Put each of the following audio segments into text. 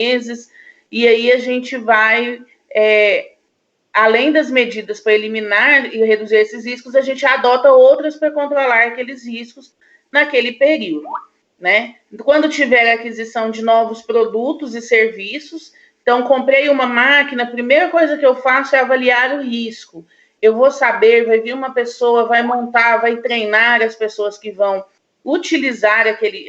meses, e aí a gente vai, além das medidas para eliminar e reduzir esses riscos, a gente adota outras para controlar aqueles riscos naquele período, né? Quando tiver aquisição de novos produtos e serviços, então comprei uma máquina, a primeira coisa que eu faço é avaliar o risco. Eu vou saber, vai vir uma pessoa, vai montar, vai treinar as pessoas que vão utilizar aquele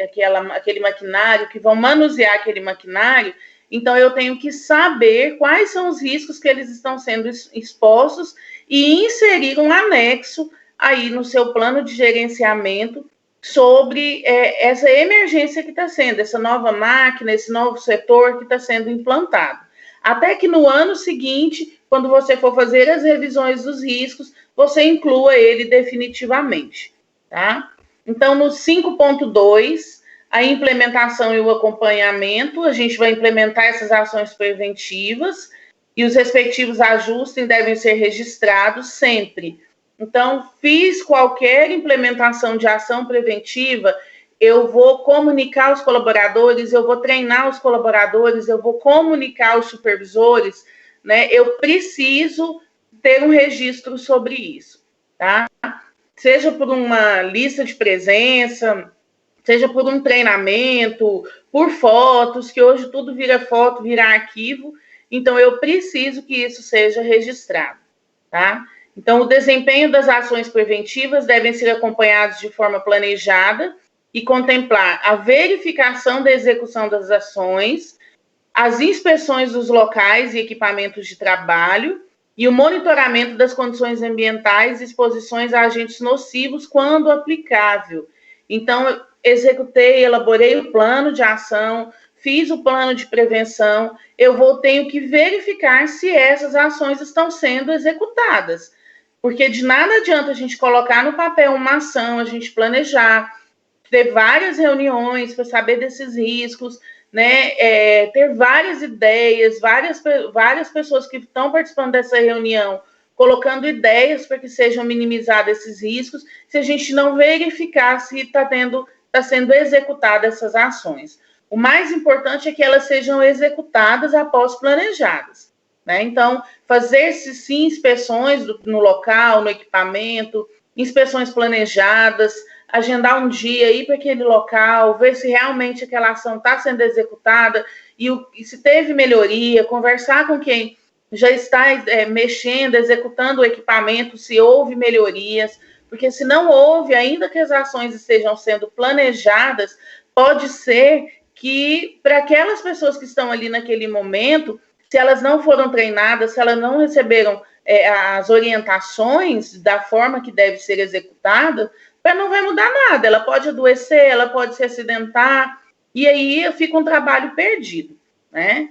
maquinário, que vão manusear aquele maquinário. Então, eu tenho que saber quais são os riscos que eles estão sendo expostos e inserir um anexo aí no seu plano de gerenciamento sobre essa emergência que está sendo, essa nova máquina, esse novo setor que está sendo implantado. Até que no ano seguinte, quando você for fazer as revisões dos riscos, você inclua ele definitivamente, tá? Então, no 5.2, a implementação e o acompanhamento, a gente vai implementar essas ações preventivas e os respectivos ajustes devem ser registrados sempre. Então, fiz qualquer implementação de ação preventiva, eu vou comunicar os colaboradores, eu vou treinar os colaboradores, eu vou comunicar os supervisores, né? Eu preciso ter um registro sobre isso, tá? Seja por uma lista de presença, seja por um treinamento, por fotos, que hoje tudo vira foto, vira arquivo, então eu preciso que isso seja registrado, tá? Então, o desempenho das ações preventivas devem ser acompanhados de forma planejada e contemplar a verificação da execução das ações, as inspeções dos locais e equipamentos de trabalho e o monitoramento das condições ambientais e exposições a agentes nocivos quando aplicável. Então, eu executei, elaborei o plano de ação, fiz o plano de prevenção, tenho que verificar se essas ações estão sendo executadas. Porque de nada adianta a gente colocar no papel uma ação, a gente planejar, ter várias reuniões para saber desses riscos, né? Ter várias ideias, várias pessoas que estão participando dessa reunião, colocando ideias para que sejam minimizados esses riscos, se a gente não verificar se está sendo executadas essas ações. O mais importante é que elas sejam executadas após planejadas, né? Então, fazer-se sim inspeções no local, no equipamento, inspeções planejadas, agendar um dia, ir para aquele local, ver se realmente aquela ação está sendo executada e se teve melhoria, conversar com quem já está mexendo, executando o equipamento, se houve melhorias, porque se não houve, ainda que as ações estejam sendo planejadas, pode ser que para aquelas pessoas que estão ali naquele momento, se elas não foram treinadas, se elas não receberam as orientações da forma que deve ser executada, não vai mudar nada, ela pode adoecer, ela pode se acidentar, e aí fica um trabalho perdido, né?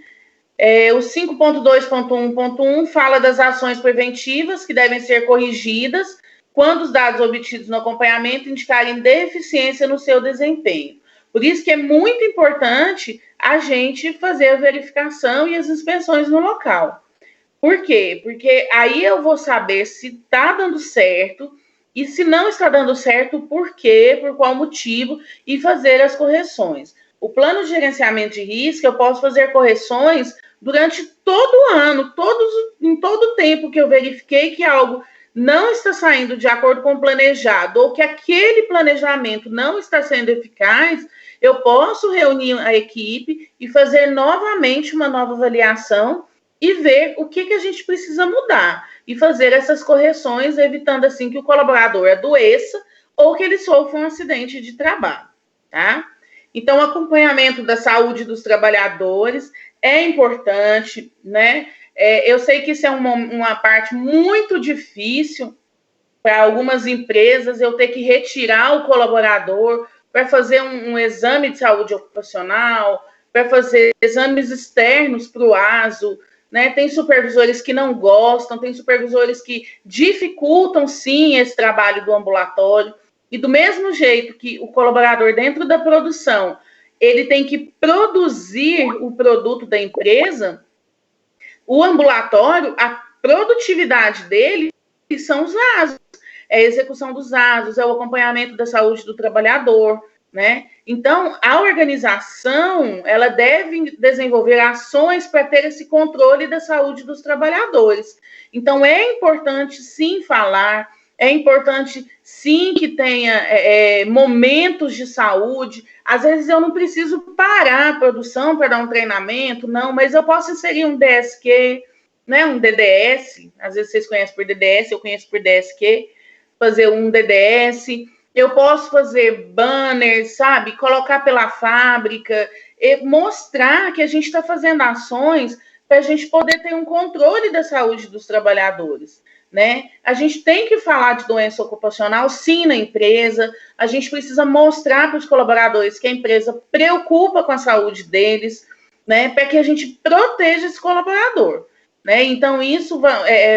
O 5.2.1.1 fala das ações preventivas que devem ser corrigidas quando os dados obtidos no acompanhamento indicarem deficiência no seu desempenho. Por isso que é muito importante a gente fazer a verificação e as inspeções no local. Por quê? Porque aí eu vou saber se está dando certo e se não está dando certo, por quê, por qual motivo, e fazer as correções. O plano de gerenciamento de risco, eu posso fazer correções durante todo o ano, em todo o tempo que eu verifiquei que algo não está saindo de acordo com o planejado, ou que aquele planejamento não está sendo eficaz, eu posso reunir a equipe e fazer novamente uma nova avaliação e ver o que a gente precisa mudar e fazer essas correções, evitando assim que o colaborador adoeça ou que ele sofra um acidente de trabalho, tá? Então, o acompanhamento da saúde dos trabalhadores é importante, né? Eu sei que isso é uma parte muito difícil para algumas empresas, eu ter que retirar o colaborador para fazer um exame de saúde ocupacional, para fazer exames externos para o ASO, né? Tem supervisores que não gostam, tem supervisores que dificultam, sim, esse trabalho do ambulatório. E do mesmo jeito que o colaborador dentro da produção, ele tem que produzir o produto da empresa, o ambulatório, a produtividade dele são os ASOS. É a execução dos ASOS, é o acompanhamento da saúde do trabalhador, né? Então, a organização, ela deve desenvolver ações para ter esse controle da saúde dos trabalhadores. Então, é importante, sim, falar, é importante, sim, que tenha momentos de saúde. Às vezes, eu não preciso parar a produção para dar um treinamento, não, mas eu posso inserir um DSQ, né, um DDS, às vezes vocês conhecem por DDS, eu conheço por DSQ, fazer um DDS. Eu posso fazer banners, sabe? Colocar pela fábrica, mostrar que a gente está fazendo ações para a gente poder ter um controle da saúde dos trabalhadores, né? A gente tem que falar de doença ocupacional, sim, na empresa. A gente precisa mostrar para os colaboradores que a empresa preocupa com a saúde deles, né? Para que a gente proteja esse colaborador, né? Então, isso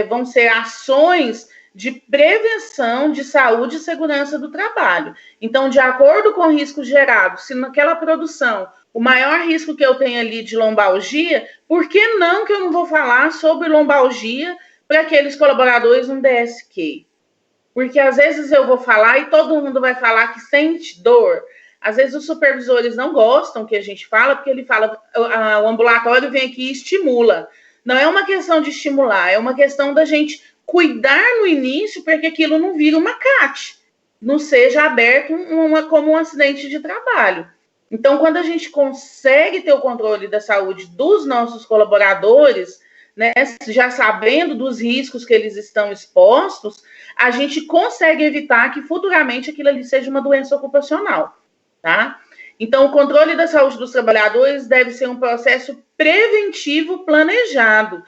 vão ser ações de prevenção de saúde e segurança do trabalho. Então, de acordo com o risco gerado, se naquela produção o maior risco que eu tenho ali de lombalgia, por que não que eu não vou falar sobre lombalgia para aqueles colaboradores no DSQ? Porque às vezes eu vou falar e todo mundo vai falar que sente dor. Às vezes os supervisores não gostam que a gente fala, porque ele fala, o ambulatório vem aqui e estimula. Não é uma questão de estimular, é uma questão da gente cuidar no início para que aquilo não vire uma CAT, não seja aberto como um acidente de trabalho. Então, quando a gente consegue ter o controle da saúde dos nossos colaboradores, né, já sabendo dos riscos que eles estão expostos, a gente consegue evitar que futuramente aquilo ali seja uma doença ocupacional, tá? Então, o controle da saúde dos trabalhadores deve ser um processo preventivo planejado.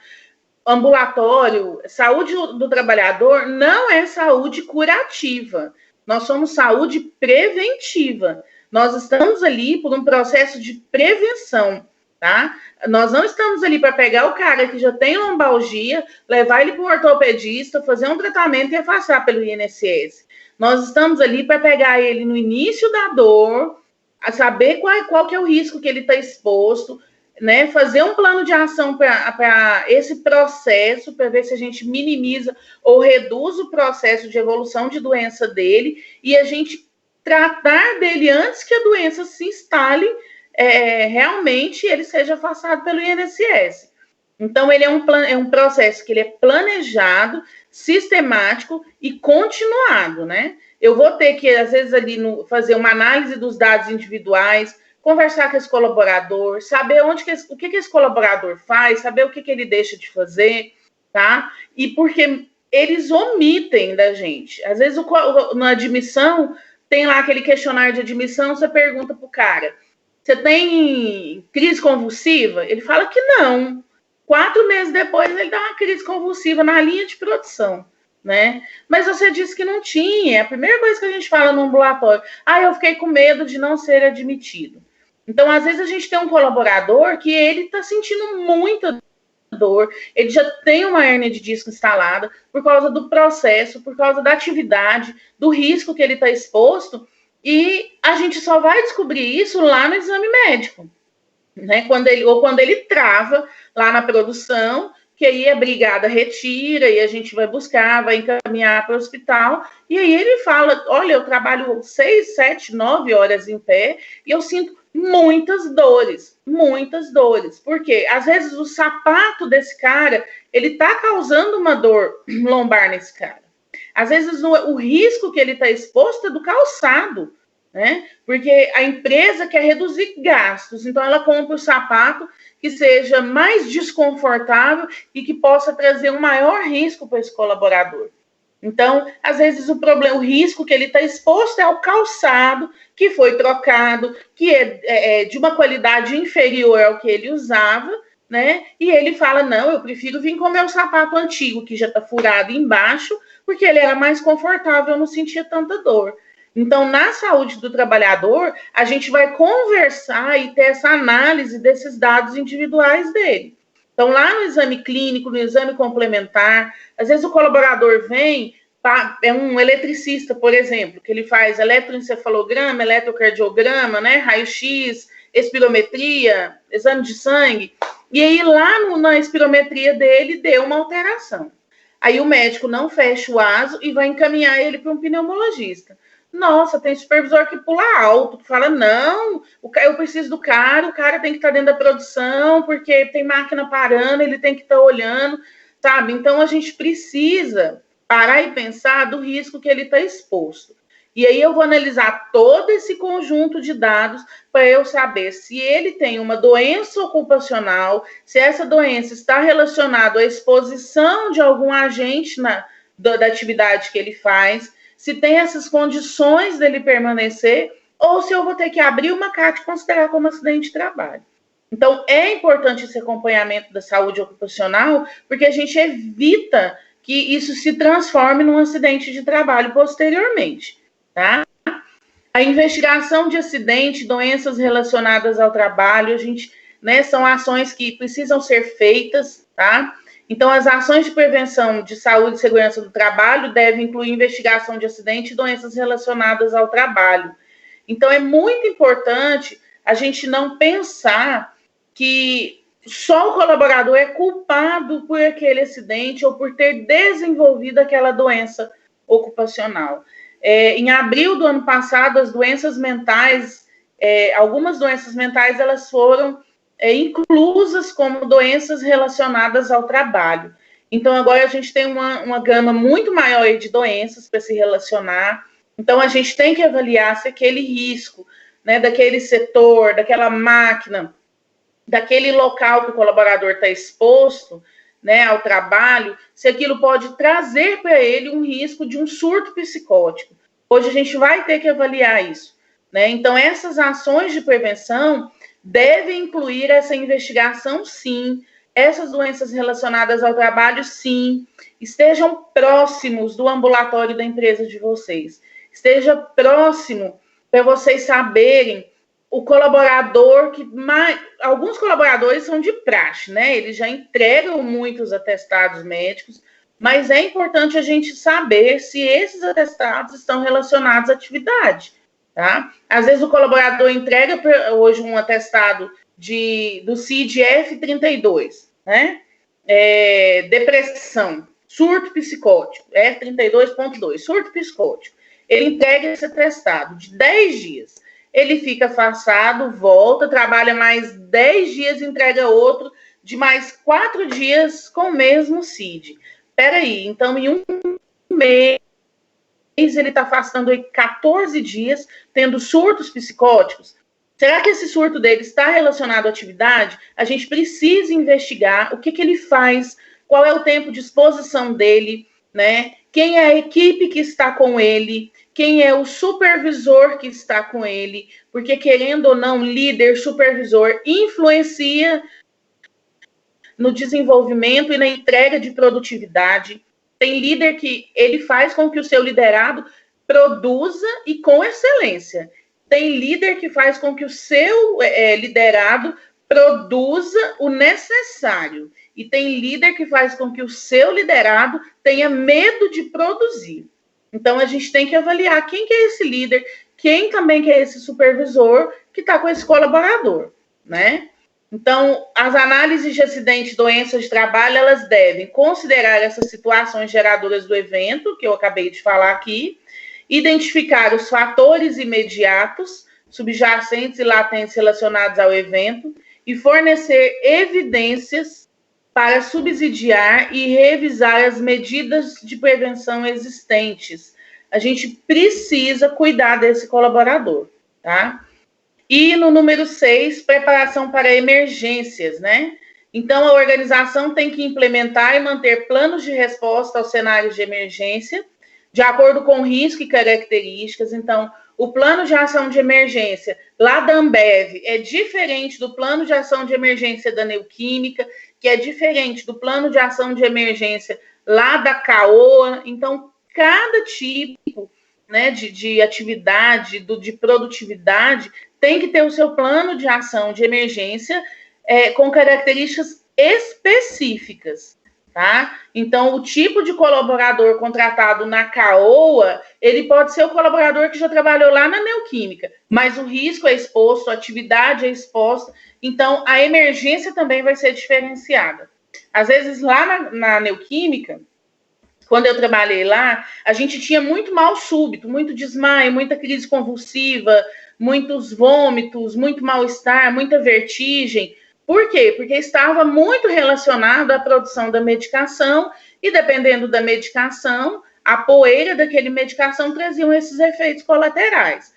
Ambulatório, saúde do trabalhador não é saúde curativa. Nós somos saúde preventiva. Nós estamos ali por um processo de prevenção, tá? Nós não estamos ali para pegar o cara que já tem lombalgia, levar ele para o ortopedista, fazer um tratamento e afastar pelo INSS. Nós estamos ali para pegar ele no início da dor, a saber qual que é o risco que ele está exposto, né, fazer um plano de ação para esse processo, para ver se a gente minimiza ou reduz o processo de evolução de doença dele e a gente tratar dele antes que a doença se instale realmente ele seja afastado pelo INSS. Então, ele é um processo que ele é planejado, sistemático e continuado, né? Eu vou ter que, às vezes, ali fazer uma análise dos dados individuais, conversar com esse colaborador, saber o que esse colaborador faz, saber o que ele deixa de fazer, tá? E porque eles omitem da gente. Às vezes, na admissão, tem lá aquele questionário de admissão, você pergunta pro cara, você tem crise convulsiva? Ele fala que não. 4 meses depois, ele dá uma crise convulsiva na linha de produção, né? Mas você disse que não tinha. É a primeira coisa que a gente fala no ambulatório. Eu fiquei com medo de não ser admitido. Então, às vezes, a gente tem um colaborador que ele está sentindo muita dor, ele já tem uma hérnia de disco instalada por causa do processo, por causa da atividade, do risco que ele está exposto, e a gente só vai descobrir isso lá no exame médico, né? Quando ele trava lá na produção, que aí a brigada retira e a gente vai buscar, vai encaminhar para o hospital, e aí ele fala, olha, eu trabalho 6, 7, 9 horas em pé e eu sinto muitas dores, porque às vezes o sapato desse cara, ele está causando uma dor lombar nesse cara. Às vezes o risco que ele está exposto é do calçado, né? Porque a empresa quer reduzir gastos, então ela compra o sapato que seja mais desconfortável e que possa trazer um maior risco para esse colaborador. Então, às vezes, o risco que ele está exposto é o calçado que foi trocado, que é de uma qualidade inferior ao que ele usava, né? E ele fala, não, eu prefiro vir com o meu sapato antigo, que já está furado embaixo, porque ele era mais confortável, eu não sentia tanta dor. Então, na saúde do trabalhador, a gente vai conversar e ter essa análise desses dados individuais dele. Então, lá no exame clínico, no exame complementar, às vezes o colaborador vem, é um eletricista, por exemplo, que ele faz eletroencefalograma, eletrocardiograma, né, raio-x, espirometria, exame de sangue, e aí lá na espirometria dele deu uma alteração. Aí o médico não fecha o ASO e vai encaminhar ele para um pneumologista. Nossa, tem supervisor que pula alto, que fala, não, eu preciso do cara, o cara tem que estar dentro da produção, porque tem máquina parando, ele tem que estar olhando, sabe? Então, a gente precisa parar e pensar do risco que ele está exposto. E aí eu vou analisar todo esse conjunto de dados para eu saber se ele tem uma doença ocupacional, se essa doença está relacionada à exposição de algum agente da atividade que ele faz, se tem essas condições dele permanecer, ou se eu vou ter que abrir uma CAT e considerar como acidente de trabalho. Então, é importante esse acompanhamento da saúde ocupacional, porque a gente evita que isso se transforme num acidente de trabalho posteriormente, tá? A investigação de acidente, doenças relacionadas ao trabalho, a gente, né, são ações que precisam ser feitas, tá? Então, as ações de prevenção de saúde e segurança do trabalho devem incluir investigação de acidente e doenças relacionadas ao trabalho. Então, é muito importante a gente não pensar que só o colaborador é culpado por aquele acidente ou por ter desenvolvido aquela doença ocupacional. Em abril do ano passado, as doenças mentais, algumas doenças mentais, elas foram inclusas como doenças relacionadas ao trabalho. Então, agora a gente tem uma gama muito maior de doenças para se relacionar. Então, a gente tem que avaliar se aquele risco, né, daquele setor, daquela máquina, daquele local que o colaborador está exposto, né, ao trabalho, se aquilo pode trazer para ele um risco de um surto psicótico. Hoje a gente vai ter que avaliar isso, né? Então, essas ações de prevenção devem incluir essa investigação, sim, essas doenças relacionadas ao trabalho, sim, estejam próximos do ambulatório da empresa de vocês, esteja próximo para vocês saberem o colaborador alguns colaboradores são de praxe, né? Eles já entregam muitos atestados médicos, mas é importante a gente saber se esses atestados estão relacionados à atividade, tá? Às vezes o colaborador entrega hoje um atestado do CID F32, né? Depressão, surto psicótico, F32.2, surto psicótico. Ele entrega esse atestado de 10 dias. Ele fica afastado, volta, trabalha mais 10 dias, entrega outro de mais 4 dias com o mesmo CID. Peraí, então em um mês ele está afastando 14 dias, tendo surtos psicóticos. Será que esse surto dele está relacionado à atividade? A gente precisa investigar o que ele faz, qual é o tempo de exposição dele, né? Quem é a equipe que está com ele, quem é o supervisor que está com ele, porque querendo ou não, líder, supervisor, influencia no desenvolvimento e na entrega de produtividade. Tem líder que ele faz com que o seu liderado produza e com excelência. Tem líder que faz com que o seu liderado produza o necessário. E tem líder que faz com que o seu liderado tenha medo de produzir. Então, a gente tem que avaliar quem que é esse líder, quem também que é esse supervisor que está com esse colaborador, né? Então, as análises de acidente e doenças de trabalho, elas devem considerar essas situações geradoras do evento, que eu acabei de falar aqui, identificar os fatores imediatos, subjacentes e latentes relacionados ao evento e fornecer evidências para subsidiar e revisar as medidas de prevenção existentes. A gente precisa cuidar desse colaborador, tá? E no número 6, preparação para emergências, né? Então, a organização tem que implementar e manter planos de resposta aos cenários de emergência, de acordo com risco e características. Então, o plano de ação de emergência lá da Ambev é diferente do plano de ação de emergência da Neoquímica, que é diferente do plano de ação de emergência lá da Caoa. Então, cada tipo, né, de atividade, de produtividade, tem que ter o seu plano de ação de emergência com características específicas, tá? Então, o tipo de colaborador contratado na Caoa, ele pode ser o colaborador que já trabalhou lá na Neoquímica, mas o risco é exposto, a atividade é exposta, então a emergência também vai ser diferenciada. Às vezes, lá na Neoquímica, quando eu trabalhei lá, a gente tinha muito mal súbito, muito desmaio, muita crise convulsiva, muitos vômitos, muito mal-estar, muita vertigem. Por quê? Porque estava muito relacionado à produção da medicação e, dependendo da medicação, a poeira daquele medicação traziam esses efeitos colaterais.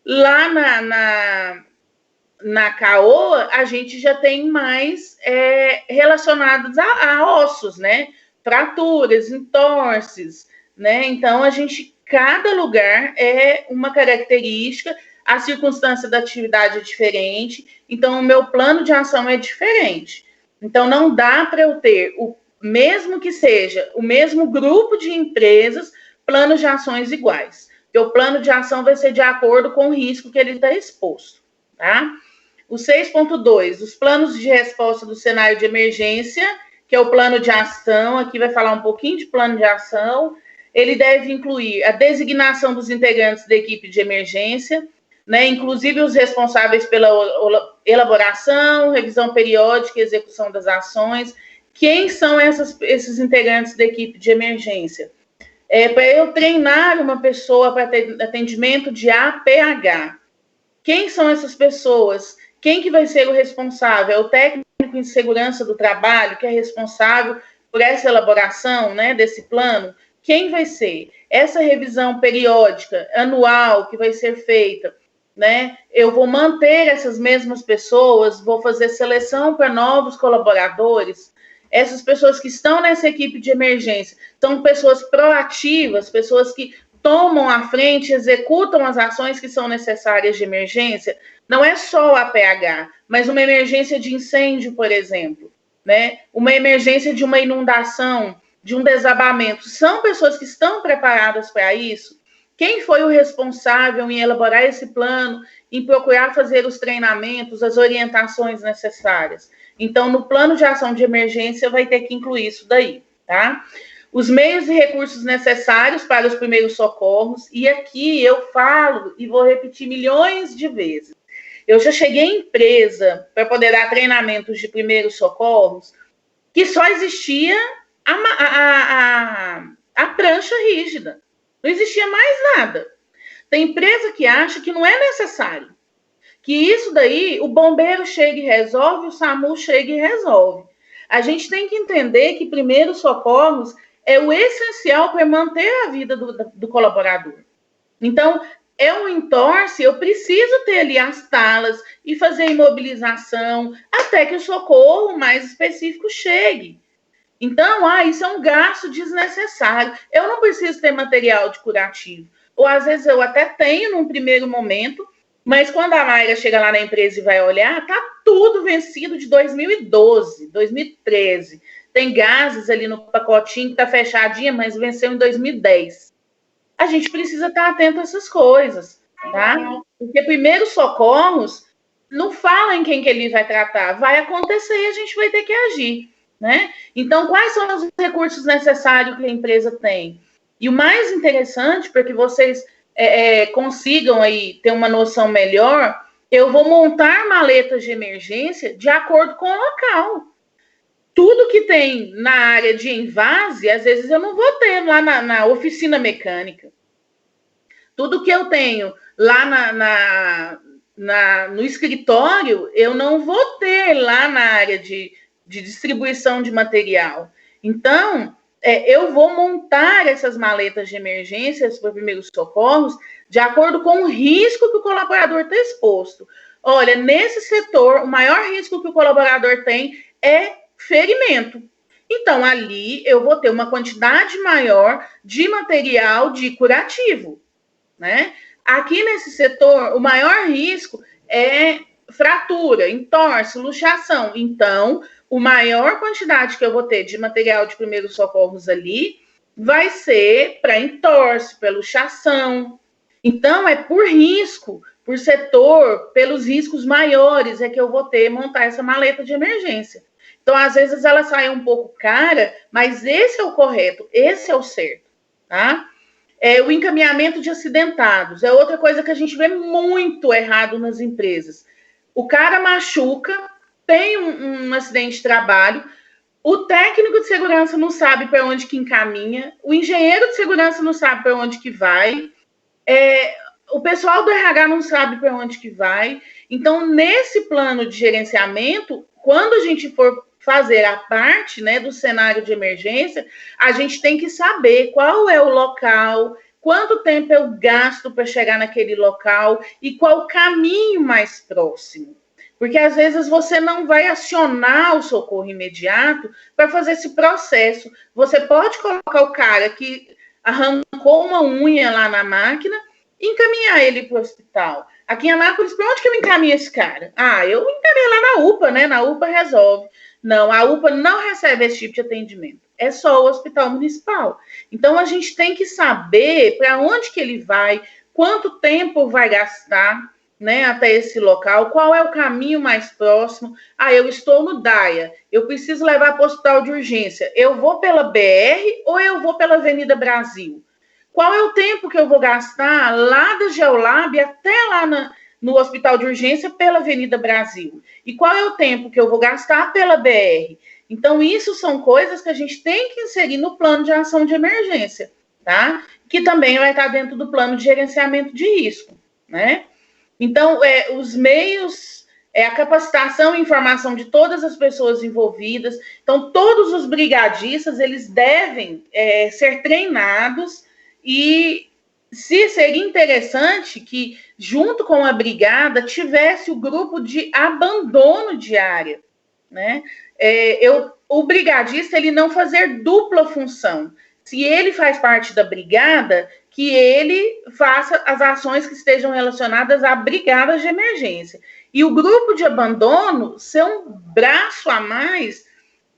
Lá na CAOA, a gente já tem mais relacionados a ossos, né? Fraturas, entorses, né? Então, cada lugar é uma característica, a circunstância da atividade é diferente, então o meu plano de ação é diferente. Então, não dá para eu ter, mesmo que seja o mesmo grupo de empresas, planos de ações iguais. Porque o plano de ação vai ser de acordo com o risco que ele está exposto, tá? O 6.2, os planos de resposta do cenário de emergência, que é o plano de ação, aqui vai falar um pouquinho de plano de ação. Ele deve incluir a designação dos integrantes da equipe de emergência, né, inclusive os responsáveis pela elaboração, revisão periódica e execução das ações. Quem são esses integrantes da equipe de emergência? Para eu treinar uma pessoa para atendimento de APH. Quem são essas pessoas? Quem que vai ser o responsável? É o técnico em segurança do trabalho, que é responsável por essa elaboração, né, desse plano? Quem vai ser? Essa revisão periódica, anual, que vai ser feita, né? Eu vou manter essas mesmas pessoas, vou fazer seleção para novos colaboradores. Essas pessoas que estão nessa equipe de emergência são pessoas proativas, pessoas que tomam a frente, executam as ações que são necessárias de emergência. Não é só o APH, mas uma emergência de incêndio, por exemplo, né? Uma emergência de uma inundação, de um desabamento. São pessoas que estão preparadas para isso? Quem foi o responsável em elaborar esse plano, em procurar fazer os treinamentos, as orientações necessárias? Então, no plano de ação de emergência, vai ter que incluir isso daí, tá? Os meios e recursos necessários para os primeiros socorros, e aqui eu falo e vou repetir milhões de vezes. Eu já cheguei em empresa para poder dar treinamentos de primeiros socorros que só existia a prancha rígida. Não existia mais nada. Tem empresa que acha que não é necessário. Que isso daí, o bombeiro chega e resolve, o SAMU chega e resolve. A gente tem que entender que primeiros socorros é o essencial para manter a vida do colaborador. Então, é um entorse, eu preciso ter ali as talas e fazer imobilização até que o socorro mais específico chegue. Então, isso é um gasto desnecessário. Eu não preciso ter material de curativo. Ou, às vezes, eu até tenho num primeiro momento, mas quando a Mayra chega lá na empresa e vai olhar, tá tudo vencido de 2012, 2013. Tem gases ali no pacotinho que tá fechadinha, mas venceu em 2010. A gente precisa estar atento a essas coisas, tá? Porque primeiros socorros não fala em quem que ele vai tratar. Vai acontecer e a gente vai ter que agir, né? Então, quais são os recursos necessários que a empresa tem? E o mais interessante, para que vocês consigam aí ter uma noção melhor, eu vou montar maletas de emergência de acordo com o local. Tudo que tem na área de envase, às vezes eu não vou ter lá na oficina mecânica. Tudo que eu tenho lá no escritório, eu não vou ter lá na área de distribuição de material. Então, eu vou montar essas maletas de emergências para primeiros socorros de acordo com o risco que o colaborador está exposto. Olha, nesse setor, o maior risco que o colaborador tem é ferimento. Então, ali eu vou ter uma quantidade maior de material de curativo, né? Aqui nesse setor, o maior risco é fratura, entorse, luxação. Então, a maior quantidade que eu vou ter de material de primeiros socorros ali vai ser para entorse, para luxação. Então, é por risco, por setor, pelos riscos maiores é que eu vou montar essa maleta de emergência. Então, às vezes, ela sai um pouco cara, mas esse é o correto, esse é o certo, tá? O encaminhamento de acidentados é outra coisa que a gente vê muito errado nas empresas. O cara machuca, tem um acidente de trabalho, O técnico de segurança não sabe para onde que encaminha, o engenheiro de segurança não sabe para onde que vai, o pessoal do RH não sabe para onde que vai. Então, nesse plano de gerenciamento, quando a gente for fazer a parte, né, do cenário de emergência, a gente tem que saber qual é o local, quanto tempo eu gasto para chegar naquele local e qual o caminho mais próximo. Porque às vezes você não vai acionar o socorro imediato para fazer esse processo. Você pode colocar o cara que arrancou uma unha lá na máquina e encaminhar ele para o hospital. Aqui em Anápolis, para onde que eu encaminho esse cara? Ah, eu encaminho lá na UPA, né? Na UPA resolve. Não, a UPA não recebe esse tipo de atendimento. É só o hospital municipal. Então, a gente tem que saber para onde que ele vai, quanto tempo vai gastar, né, até esse local, qual é o caminho mais próximo. Ah, eu estou no DAIA, eu preciso levar para o hospital de urgência. Eu vou pela BR ou eu vou pela Avenida Brasil? Qual é o tempo que eu vou gastar lá da Geolab até lá no hospital de urgência pela Avenida Brasil? E qual é o tempo que eu vou gastar pela BR? Então, isso são coisas que a gente tem que inserir no plano de ação de emergência, tá? Que também vai estar dentro do plano de gerenciamento de risco, né? Então, os meios, a capacitação e informação de todas as pessoas envolvidas. Então, todos os brigadistas, eles devem ser treinados e seria interessante que, junto com a brigada, tivesse o grupo de abandono de área, né? O brigadista, ele não fazer dupla função. Se ele faz parte da brigada, que ele faça as ações que estejam relacionadas a brigadas de emergência. E o grupo de abandono ser um braço a mais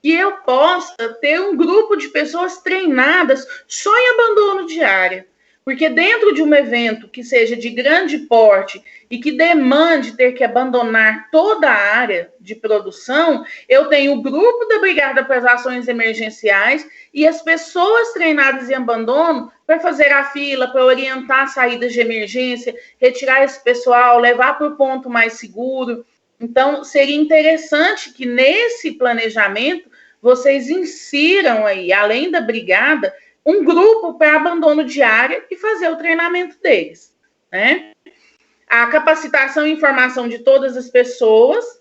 que eu possa ter um grupo de pessoas treinadas só em abandono de área. Porque dentro de um evento que seja de grande porte e que demande ter que abandonar toda a área de produção, eu tenho o grupo da Brigada para as Ações Emergenciais e as pessoas treinadas em abandono para fazer a fila, para orientar saídas de emergência, retirar esse pessoal, levar para o ponto mais seguro. Então, seria interessante que nesse planejamento vocês insiram aí, além da brigada, um grupo para abandono de área e fazer o treinamento deles, né? A capacitação e informação de todas as pessoas.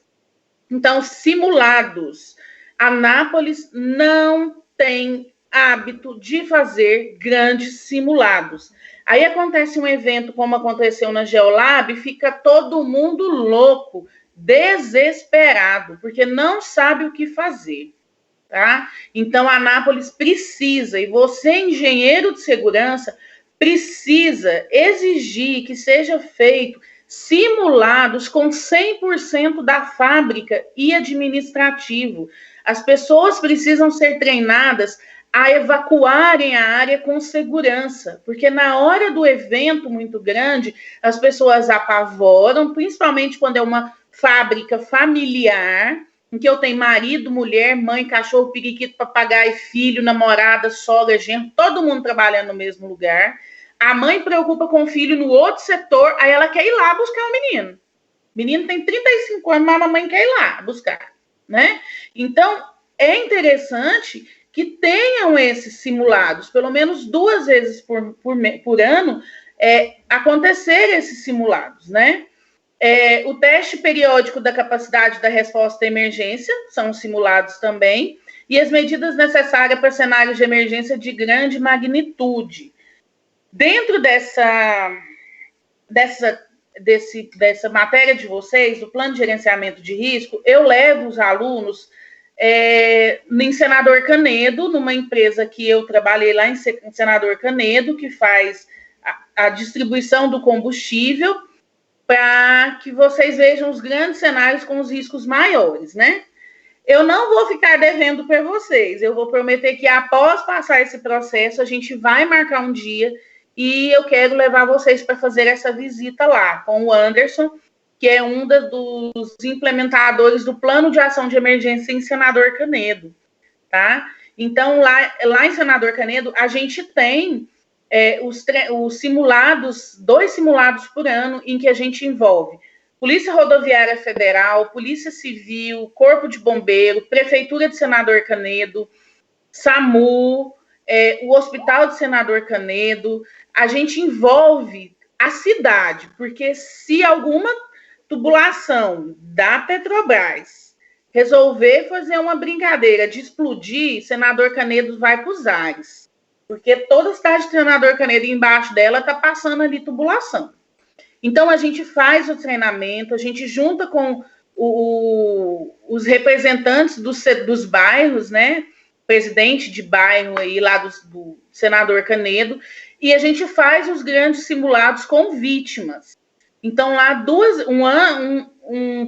Então, simulados. Anápolis não tem hábito de fazer grandes simulados. Aí acontece um evento como aconteceu na Geolab, fica todo mundo louco, desesperado, porque não sabe o que fazer. Tá? Então, a Anápolis precisa, e você, engenheiro de segurança, precisa exigir que seja feito simulados com 100% da fábrica e administrativo. As pessoas precisam ser treinadas a evacuarem a área com segurança, porque na hora do evento muito grande, as pessoas apavoram, principalmente quando é uma fábrica familiar, em que eu tenho marido, mulher, mãe, cachorro, periquito, papagaio, filho, namorada, sogra, genro, todo mundo trabalhando no mesmo lugar. A mãe preocupa com o filho no outro setor, aí ela quer ir lá buscar o menino. O menino tem 35 anos, mas a mamãe quer ir lá buscar, né? Então, é interessante que tenham esses simulados, pelo menos 2 vezes por ano, acontecer esses simulados, né? O teste periódico da capacidade da resposta à emergência são simulados também, e as medidas necessárias para cenários de emergência de grande magnitude. Dentro dessa matéria de vocês, do plano de gerenciamento de risco, eu levo os alunos em Senador Canedo, numa empresa que eu trabalhei lá em Senador Canedo, que faz a distribuição do combustível, para que vocês vejam os grandes cenários com os riscos maiores, né? Eu não vou ficar devendo para vocês, eu vou prometer que após passar esse processo, a gente vai marcar um dia e eu quero levar vocês para fazer essa visita lá com o Anderson, que é um dos implementadores do Plano de Ação de Emergência em Senador Canedo, tá? Então, lá em Senador Canedo, a gente tem os simulados, 2 simulados por ano, em que a gente envolve Polícia Rodoviária Federal, Polícia Civil, Corpo de Bombeiro, Prefeitura de Senador Canedo, SAMU, o Hospital de Senador Canedo. A gente envolve a cidade, porque se alguma tubulação da Petrobras resolver fazer uma brincadeira de explodir, Senador Canedo vai para os ares. Porque toda a cidade de Senador Canedo, embaixo dela, está passando ali tubulação. Então, a gente faz o treinamento, a gente junta com os representantes dos bairros, né? Presidente de bairro aí lá do Senador Canedo, e a gente faz os grandes simulados com vítimas. Então, lá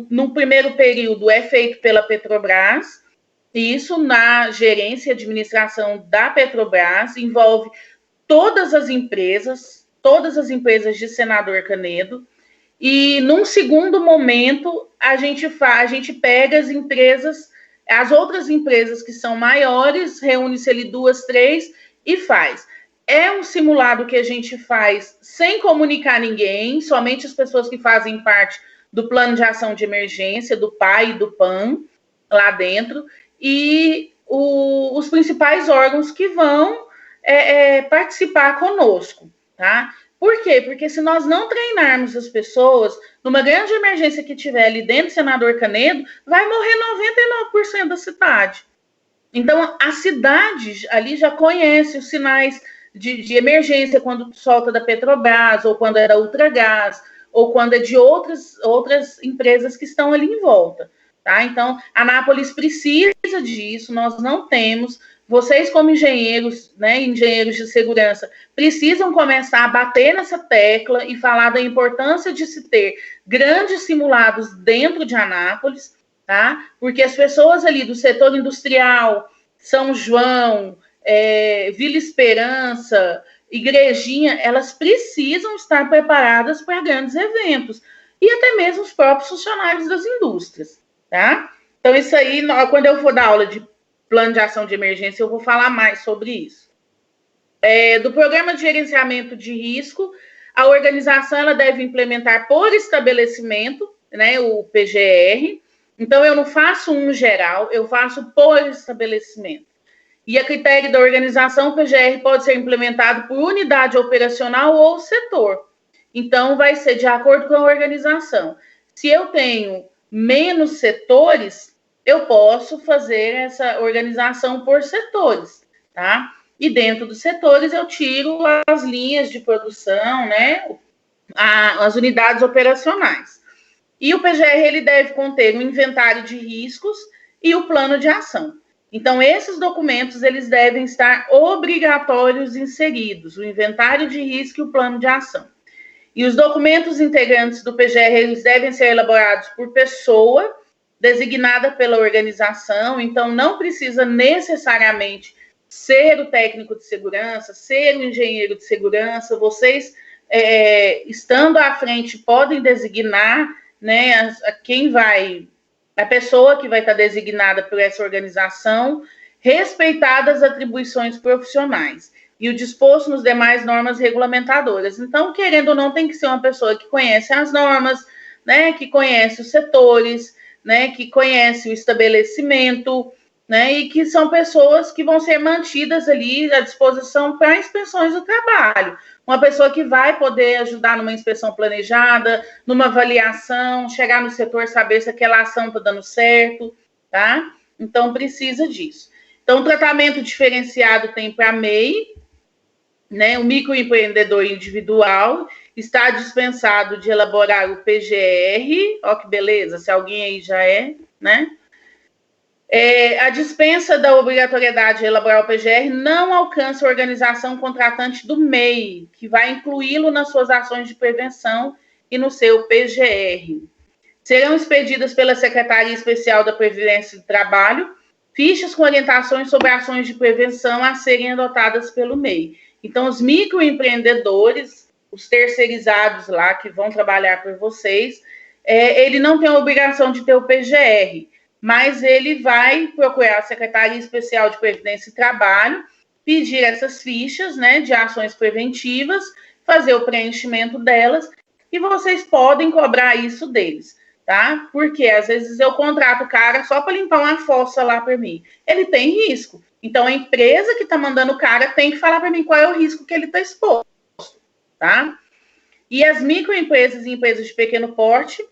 no primeiro período é feito pela Petrobras, e isso na gerência e administração da Petrobras, envolve todas as empresas de Senador Canedo, e num segundo momento a gente pega as outras empresas que são maiores, reúne-se ali 2, 3 e faz. É um simulado que a gente faz sem comunicar ninguém, somente as pessoas que fazem parte do plano de ação de emergência, do PAI e do PAN, lá dentro, e os principais órgãos que vão participar conosco, tá? Por quê? Porque se nós não treinarmos as pessoas, numa grande emergência que tiver ali dentro do Senador Canedo, vai morrer 99% da cidade. Então, a cidade ali já conhece os sinais de emergência quando solta da Petrobras, ou quando é da Ultragaz, ou quando é de outras empresas que estão ali em volta. Tá? Então, Anápolis precisa disso, nós não temos. Vocês, como engenheiros, né, engenheiros de segurança, precisam começar a bater nessa tecla e falar da importância de se ter grandes simulados dentro de Anápolis, tá? Porque as pessoas ali do setor industrial, São João, Vila Esperança, Igrejinha, elas precisam estar preparadas para grandes eventos, e até mesmo os próprios funcionários das indústrias, tá? Então, isso aí, quando eu for dar aula de plano de ação de emergência, eu vou falar mais sobre isso. Do programa de gerenciamento de risco, a organização ela deve implementar por estabelecimento, né, o PGR. Então, eu não faço um geral, eu faço por estabelecimento. E a critério da organização, o PGR pode ser implementado por unidade operacional ou setor. Então, vai ser de acordo com a organização. Se eu tenho menos setores, eu posso fazer essa organização por setores, tá? E dentro dos setores eu tiro as linhas de produção, né? As unidades operacionais. E o PGR ele deve conter um inventário de riscos e o plano de ação. Então, esses documentos eles devem estar obrigatórios inseridos, o inventário de risco e o plano de ação. E os documentos integrantes do PGR eles devem ser elaborados por pessoa designada pela organização, então não precisa necessariamente ser o técnico de segurança, ser o engenheiro de segurança. Vocês, estando à frente, podem designar, né, a pessoa que vai estar designada por essa organização, respeitadas as atribuições profissionais e o disposto nos demais normas regulamentadoras. Então, querendo ou não, tem que ser uma pessoa que conhece as normas, né, que conhece os setores, né, que conhece o estabelecimento, né, e que são pessoas que vão ser mantidas ali à disposição para inspeções do trabalho. Uma pessoa que vai poder ajudar numa inspeção planejada, numa avaliação, chegar no setor, saber se aquela ação está dando certo, tá? Então, precisa disso. Então, o tratamento diferenciado tem para MEI, né? O microempreendedor individual está dispensado de elaborar o PGR, ó que beleza, se alguém aí já né? A dispensa da obrigatoriedade de elaborar o PGR não alcança a organização contratante do MEI, que vai incluí-lo nas suas ações de prevenção e no seu PGR. Serão expedidas pela Secretaria Especial da Previdência do Trabalho fichas com orientações sobre ações de prevenção a serem adotadas pelo MEI. Então, os microempreendedores, os terceirizados lá que vão trabalhar por vocês, ele não tem a obrigação de ter o PGR, mas ele vai procurar a Secretaria Especial de Previdência e Trabalho, pedir essas fichas, né, de ações preventivas, fazer o preenchimento delas e vocês podem cobrar isso deles, tá? Porque às vezes eu contrato o cara só para limpar uma fossa lá para mim. Ele tem risco. Então a empresa que está mandando o cara tem que falar para mim qual é o risco que ele está exposto, tá? E as microempresas e empresas de pequeno porte,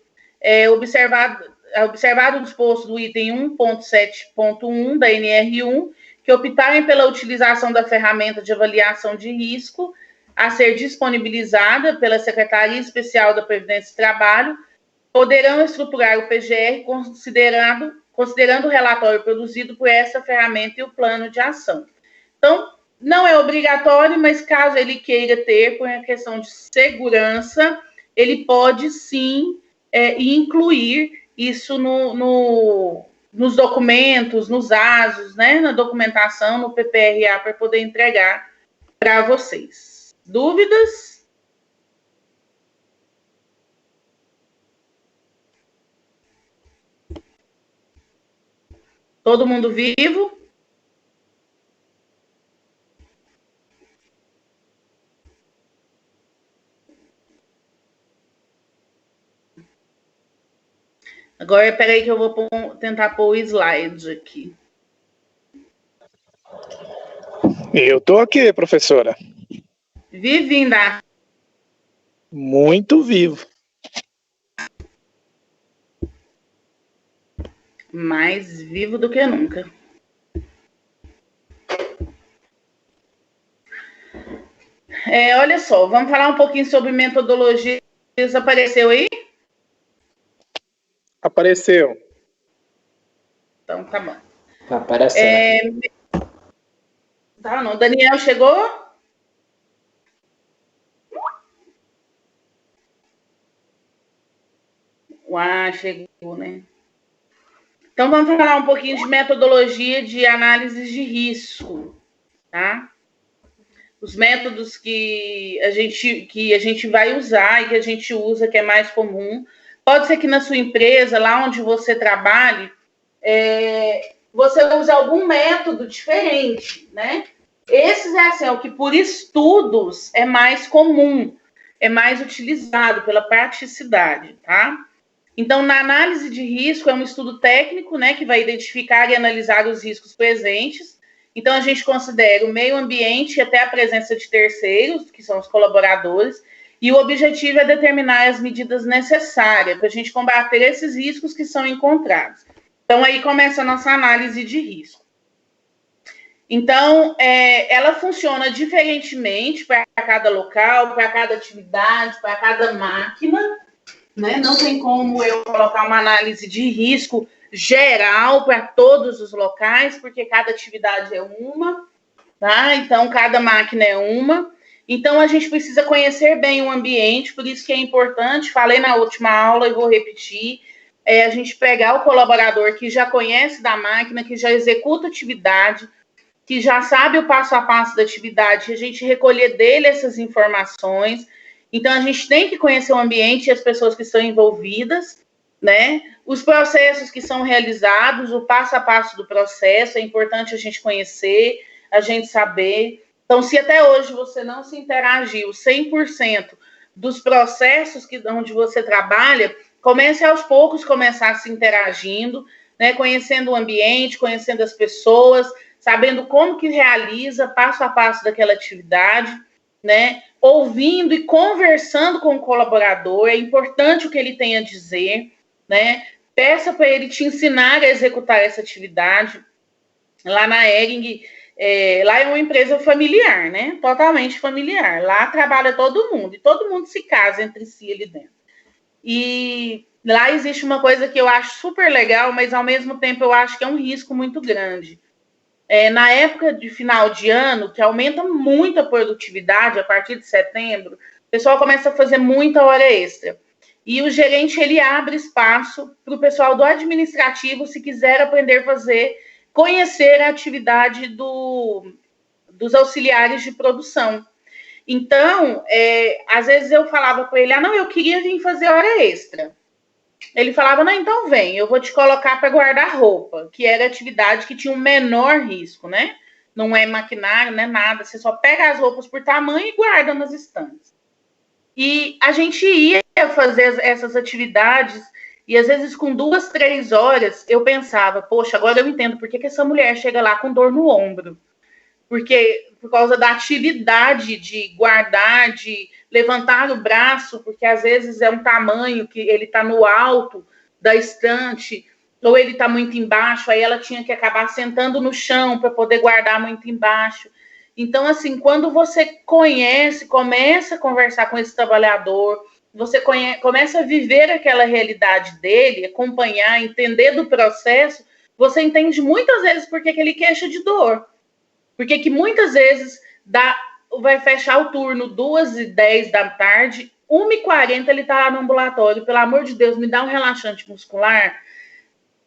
observado o disposto do item 1.7.1 da NR1, que optarem pela utilização da ferramenta de avaliação de risco a ser disponibilizada pela Secretaria Especial da Previdência e Trabalho, poderão estruturar o PGR considerando o relatório produzido por essa ferramenta e o plano de ação. Então, não é obrigatório, mas caso ele queira ter, por uma questão de segurança, ele pode sim incluir isso nos documentos, nos ASOS, né, na documentação, no PPRA, para poder entregar para vocês. Dúvidas? Todo mundo vivo? Agora, peraí que eu vou tentar pôr o slide aqui. Eu tô aqui, professora. Vive ainda? Muito vivo. Mais vivo do que nunca. Olha só, vamos falar um pouquinho sobre metodologias. Apareceu aí? Apareceu. Então, tá bom. Tá aparecendo. Tá, não. Daniel chegou? Chegou, né? Então, vamos falar um pouquinho de metodologia de análise de risco, tá? Os métodos que a gente vai usar e que a gente usa, que é mais comum. Pode ser que na sua empresa, lá onde você trabalhe, você use algum método diferente, né? Esses é o que por estudos é mais comum, é mais utilizado pela praticidade, tá? Então, na análise de risco, é um estudo técnico, né, que vai identificar e analisar os riscos presentes. Então, a gente considera o meio ambiente e até a presença de terceiros, que são os colaboradores, e o objetivo é determinar as medidas necessárias para a gente combater esses riscos que são encontrados. Então, aí começa a nossa análise de risco. Então, ela funciona diferentemente para cada local, para cada atividade, para cada máquina, né? Não tem como eu colocar uma análise de risco geral para todos os locais, porque cada atividade é uma, tá? Então, cada máquina é uma. Então, a gente precisa conhecer bem o ambiente, por isso que é importante, falei na última aula e vou repetir, a gente pegar o colaborador que já conhece da máquina, que já executa atividade, que já sabe o passo a passo da atividade, a gente recolher dele essas informações. Então, a gente tem que conhecer o ambiente e as pessoas que estão envolvidas, né? Os processos que são realizados, o passo a passo do processo, é importante a gente conhecer, a gente saber. Então, se até hoje você não se interagiu 100% dos processos onde você trabalha, comece aos poucos começar se interagindo, né? Conhecendo o ambiente, conhecendo as pessoas, sabendo como que realiza passo a passo daquela atividade, né? Ouvindo e conversando com o colaborador, é importante o que ele tem a dizer, né? Peça para ele te ensinar a executar essa atividade. Lá na Hering, lá é uma empresa familiar, né? Totalmente familiar. Lá trabalha todo mundo, e todo mundo se casa entre si ali dentro. E lá existe uma coisa que eu acho super legal, mas ao mesmo tempo eu acho que é um risco muito grande. Na época de final de ano, que aumenta muito a produtividade, a partir de setembro, o pessoal começa a fazer muita hora extra. E o gerente, ele abre espaço para o pessoal do administrativo, se quiser aprender a conhecer a atividade dos auxiliares de produção. Então, às vezes eu falava para ele, não, eu queria vir fazer hora extra. Ele falava, não, então vem, eu vou te colocar para guardar roupa, que era a atividade que tinha um menor risco, né? Não é maquinário, não é nada, você só pega as roupas por tamanho e guarda nas estantes. E a gente ia fazer essas atividades, e às vezes com 2, 3 horas, eu pensava, poxa, agora eu entendo por que essa mulher chega lá com dor no ombro. Porque por causa da atividade de guardar, de levantar o braço, porque às vezes é um tamanho que ele está no alto da estante, ou ele está muito embaixo, aí ela tinha que acabar sentando no chão para poder guardar muito embaixo. Então, assim, quando você conhece, começa a conversar com esse trabalhador, você começa a viver aquela realidade dele, acompanhar, entender do processo, você entende muitas vezes por que ele queixa de dor. Porque que muitas vezes vai fechar o turno 2h10 da tarde, 1h40 ele está lá no ambulatório, pelo amor de Deus, me dá um relaxante muscular.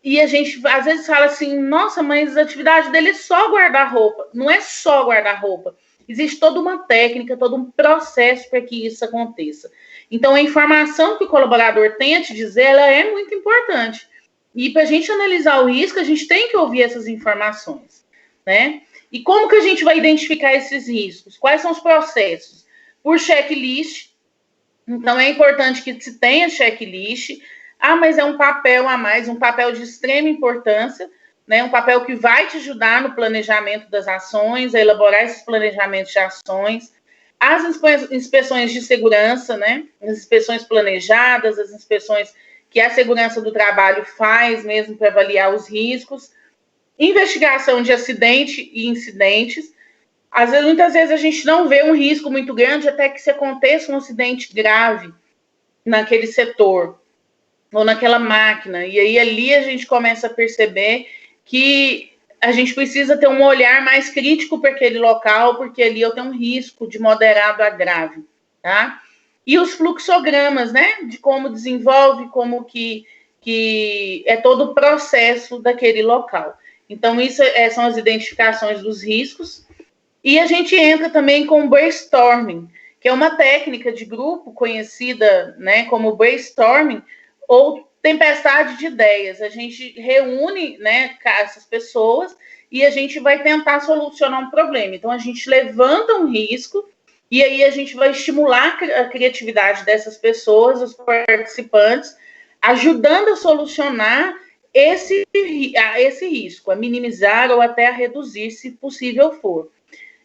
E a gente às vezes fala assim, nossa, mas a atividade dele é só guardar roupa. Não é só guardar roupa. Existe toda uma técnica, todo um processo para que isso aconteça. Então, a informação que o colaborador tem a te dizer, ela é muito importante. E para a gente analisar o risco, a gente tem que ouvir essas informações, né? E como que a gente vai identificar esses riscos? Quais são os processos? Por checklist. Então, é importante que se tenha checklist. Ah, mas é um papel a mais, um papel de extrema importância, né? Um papel que vai te ajudar no planejamento das ações, a elaborar esses planejamentos de ações. As inspeções de segurança, né? As inspeções planejadas, as inspeções que a segurança do trabalho faz mesmo para avaliar os riscos. Investigação de acidente e incidentes. Muitas vezes a gente não vê um risco muito grande até que se aconteça um acidente grave naquele setor ou naquela máquina. E aí ali a gente começa a perceber que a gente precisa ter um olhar mais crítico para aquele local, porque ali eu tenho um risco de moderado a grave, tá? E os fluxogramas, né? De como desenvolve, como que é todo o processo daquele local. Então, isso são as identificações dos riscos. E a gente entra também com o brainstorming, que é uma técnica de grupo conhecida, né, como brainstorming ou tempestade de ideias. A gente reúne, né, essas pessoas e a gente vai tentar solucionar um problema. Então, a gente levanta um risco e aí a gente vai estimular a criatividade dessas pessoas, os participantes, ajudando a solucionar esse risco, a minimizar ou até a reduzir, se possível for.